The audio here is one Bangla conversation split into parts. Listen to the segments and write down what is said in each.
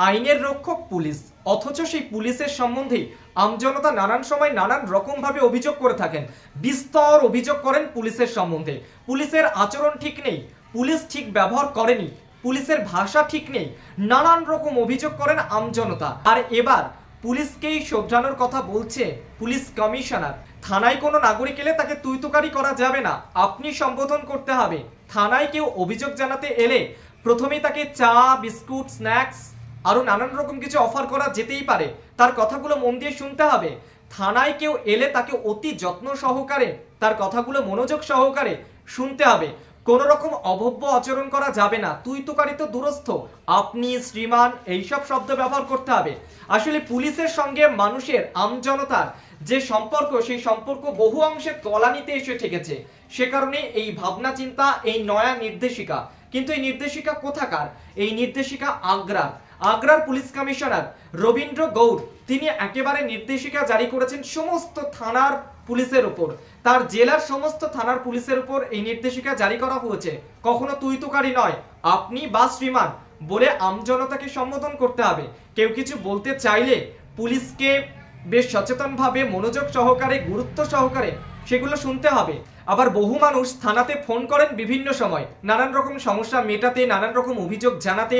আইনের রক্ষক পুলিশ, অথচ সেই পুলিশের সম্বন্ধে আমজনতা নানান সময় নানান রকমভাবে অভিযোগ করে থাকেন। বিস্তর অভিযোগ করেন পুলিশের সম্বন্ধে। পুলিশের আচরণ ঠিক নেই, পুলিশ ঠিক ব্যবহার করেনি, পুলিশের ভাষা ঠিক নেই, নানান রকম অভিযোগ করেন আমজনতা। আর এবার পুলিশকেই শোধরানোর কথা বলছে পুলিশ কমিশনার। থানায় কোনো নাগরিক এলে তাকে তুইতুকারি করা যাবে না, আপনি সম্বোধন করতে হবে। থানায় কেউ অভিযোগ জানাতে এলে প্রথমেই তাকে চা, বিস্কুট, স্ন্যাক্স আরো নানান রকম কিছু অফার করা যেতেই পারে। তার কথাগুলো মন দিয়ে শুনতে হবে। থানায় কেউ এলে তাকে অতি যত্ন সহকারে তার কথাগুলো মনোযোগ সহকারে শুনতে হবে। কোন রকম অভব্য আচরণ করা যাবে না। তুই তুকারি তো দূরস্থ, আপনি, শ্রীমান এইসব শব্দ ব্যবহার করতে হবে। আসলে পুলিশের সঙ্গে মানুষের, আমজনতার যে সম্পর্ক, সেই সম্পর্ক বহু অংশে তলানিতে এসে ঠেকেছে। সে কারণে এই ভাবনা চিন্তা, এই নয়া নির্দেশিকা। কিন্তু এই নির্দেশিকা কোথাকার? এই নির্দেশিকা আগ্রার পুলিশ কমিশনার রবীন্দ্র গৌর তিনি একেবারে নির্দেশিকা জারি করেছেন সমস্ত থানার পুলিশের উপর। তার জেলার সমস্ত থানার পুলিশের উপর এই নির্দেশিকা জারি করা হয়েছে। কখনো তুই তুকারি নয়, আপনি বা শ্রীমান বলে আমজনতাকে সম্বোধন করতে হবে। কেউ কিছু বলতে চাইলে পুলিশকে বেশ সচেতনভাবে, মনোযোগ সহকারে, গুরুত্ব সহকারে সেগুলো শুনতে হবে। আবার বহু মানুষ থানাতে ফোন করেন বিভিন্ন সময় নানান রকম সমস্যা মেটাতে, নানান রকম অভিযোগ জানাতে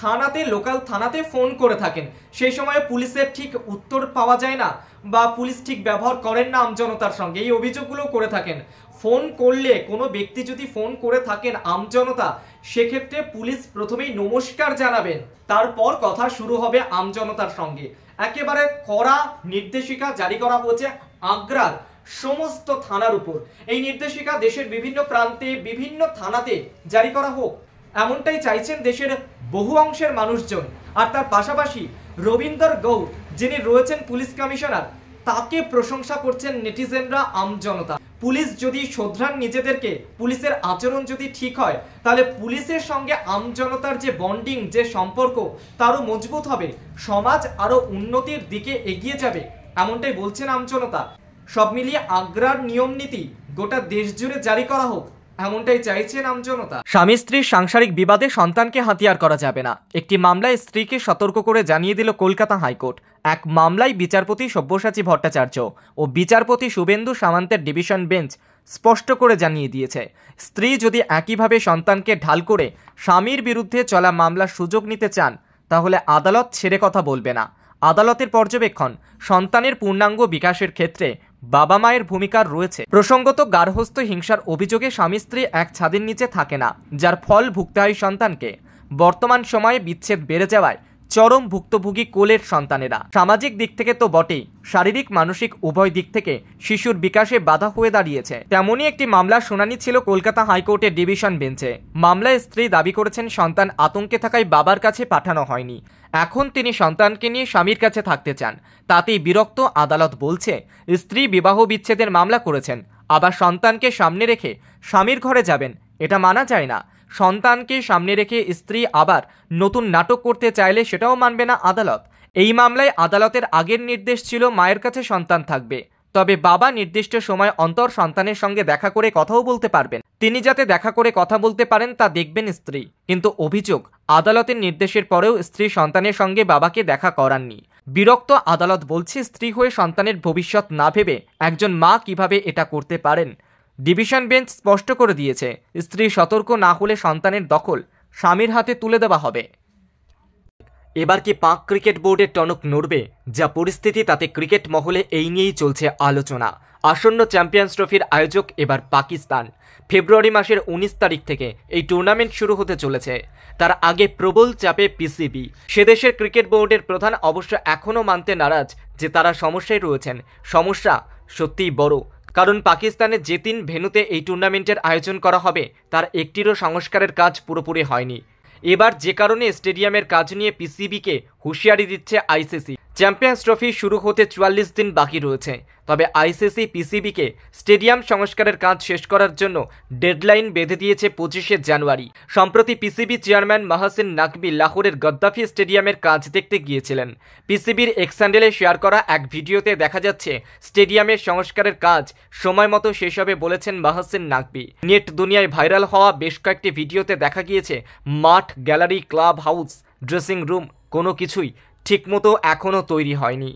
থানাতে, লোকাল থানাতে ফোন করে থাকেন। সেই সময় পুলিশের ঠিক উত্তর পাওয়া যায় না বা পুলিশ ঠিক ব্যবহার করেন না আমজনতার সঙ্গে, এই অভিযোগগুলো করে থাকেন। ফোন করলে কোনো ব্যক্তি যদি ফোন করে থাকেন আমজনতা, সেক্ষেত্রে পুলিশ প্রথমেই নমস্কার জানাবেন, তারপর কথা শুরু হবে আমজনতার সঙ্গে। একেবারে কড়া নির্দেশিকা জারি করা হয়েছে আগ্রার সমস্ত থানার উপর। এই নির্দেশিকা দেশের বিভিন্ন প্রান্তে, বিভিন্ন থানাতে জারি করা হোক, এমনটাই চাইছেন দেশের বহু অংশের মানুষজন। আর তার পাশাপাশি রবীন্দ্র গৌর যিনি রয়েছেন পুলিশ কমিশনার, তাকে প্রশংসা করছেন নেটিজেনরা, আমজনতা। পুলিশ যদি শোধরান নিজেদেরকে, পুলিশের আচরণ যদি ঠিক হয়, তাহলে পুলিশের সঙ্গে আমজনতার যে বন্ডিং, যে সম্পর্ক, তারও মজবুত হবে, সমাজ আরো উন্নতির দিকে এগিয়ে যাবে, এমনটাই বলছেন আমজনতা। সব মিলিয়ে আগ্রার নিয়ম নীতি গোটা দেশ জুড়ে জারি করা হোক, এমনটাই চাইছেন আমজনতা। স্বামী স্ত্রীর সাংসারিক বিবাদে সন্তানকে হাতিয়ার করা যাবে না। একটি মামলায় স্ত্রীকে সতর্ক করে জানিয়ে দিল কলকাতা হাইকোর্ট। এক মামলায় বিচারপতি সব্যসাচী ভট্টাচার্য ও বিচারপতি শুভেন্দু সামন্তের ডিভিশন বেঞ্চ স্পষ্ট করে জানিয়ে দিয়েছে, স্ত্রী যদি একইভাবে সন্তানকে ঢাল করে স্বামীর বিরুদ্ধে চলা মামলার সুযোগ নিতে চান, তাহলে আদালত ছেড়ে কথা বলবে না। আদালতের পর্যবেক্ষণ, সন্তানের পূর্ণাঙ্গ বিকাশের ক্ষেত্রে বাবা মায়ের ভূমিকা রয়েছে। প্রসঙ্গত, গার্হস্থ্য হিংসার অভিযোগে স্বামী স্ত্রী এক ছাদের নিচে থাকে না, যার ফল ভুগতে হয় সন্তানকে। বর্তমান সময়ে বিচ্ছেদ বেড়ে যাওয়ায় চরম ভুক্তভোগী কোলের সন্তানেরা। সামাজিক দিক থেকে তো বটেই, শারীরিক মানসিক উভয় দিক থেকে শিশুর বিকাশে বাধা হয়ে দাঁড়িয়েছে। তেমনই একটি মামলার শুনানি ছিল কলকাতা হাইকোর্টের ডিভিশন বেঞ্চে। মামলায় স্ত্রী দাবি করেছেন সন্তান আতঙ্কে থাকায় বাবার কাছে পাঠানো হয়নি, এখন তিনি সন্তানকে নিয়ে স্বামীর কাছে থাকতে চান। তাতেই বিরক্ত আদালত বলছে, স্ত্রী বিবাহ বিচ্ছেদের মামলা করেছেন, আবার সন্তানকে সামনে রেখে স্বামীর ঘরে যাবেন, এটা মানা যায় না। সন্তানকে সামনে রেখে স্ত্রী আবার নতুন নাটক করতে চাইলে সেটাও মানবে না আদালত। এই মামলায় আদালতের আগের নির্দেশ ছিল মায়ের কাছে সন্তান থাকবে, তবে বাবা নির্দিষ্ট সময় অন্তর সন্তানের সঙ্গে দেখা করে কথাও বলতে পারবেন। তিনি যাতে দেখা করে কথা বলতে পারেন তা দেখবেন স্ত্রী। কিন্তু অভিযোগ, আদালতের নির্দেশের পরেও স্ত্রী সন্তানের সঙ্গে বাবাকে দেখা করাননি। বিরক্ত আদালত বলছে, স্ত্রী হয়ে সন্তানের ভবিষ্যৎ না ভেবে একজন মা কিভাবে এটা করতে পারেন। ডিভিশন বেঞ্চ স্পষ্ট করে দিয়েছে, স্ত্রী সতর্ক না হলে সন্তানের দখল স্বামীর হাতে তুলে দেওয়া হবে। এবার কি পাক ক্রিকেট বোর্ডের টনক নড়বে? যা পরিস্থিতি তাতে ক্রিকেট মহলে এই নিয়েই চলছে আলোচনা। আসন্ন চ্যাম্পিয়ন্স ট্রফির আয়োজক এবার পাকিস্তান। ফেব্রুয়ারি মাসের 19 তারিখ থেকে এই টুর্নামেন্ট শুরু হতে চলেছে। তার আগে প্রবল চাপে পিসিবি। সে দেশের ক্রিকেট বোর্ডের প্রধান অবশ্য এখনও মানতে নারাজ যে তারা সমস্যায় রয়েছেন। সমস্যা সত্যিই বড়, কারণ পাকিস্তানের যে 3 ভেন্যুতে এই টুর্নামেন্টের আয়োজন করা হবে তার একটিরও সংস্কারের কাজ পুরোপুরি হয়নি। এবার যে কারণে স্টেডিয়ামের কাজ নিয়ে পিসিবিকে হুঁশিয়ারি দিচ্ছে আইসিসি। চ্যাম্পিয়ন্স ট্রফি শুরু হতে 44 দিন বাকি রয়েছে, তবে আইসিসি পিসিবিকে স্টেডিয়াম সংস্কারের কাজ শেষ করার জন্য ডেডলাইন বেঁধে দিয়েছে 25শে জানুয়ারি। সম্প্রতি পিসিবি চেয়ারম্যান মাহসিন নাকবি লাহোরের গদ্দাফি স্টেডিয়ামের কাজ দেখতে গিয়েছিলেন। পিসিবির এক্স হ্যান্ডেলে শেয়ার করা এক ভিডিওতে দেখা যাচ্ছে স্টেডিয়ামের সংস্কারের কাজ সময় মতো শেষ হবে বলেছেন মাহসিন নাকবি। নেট দুনিয়ায় ভাইরাল হওয়া বেশ কয়েকটি ভিডিওতে দেখা গিয়েছে মাঠ, gallery, club house, dressing room কোনো কিছুই ঠিকমতো এখনও তৈরি হয়নি।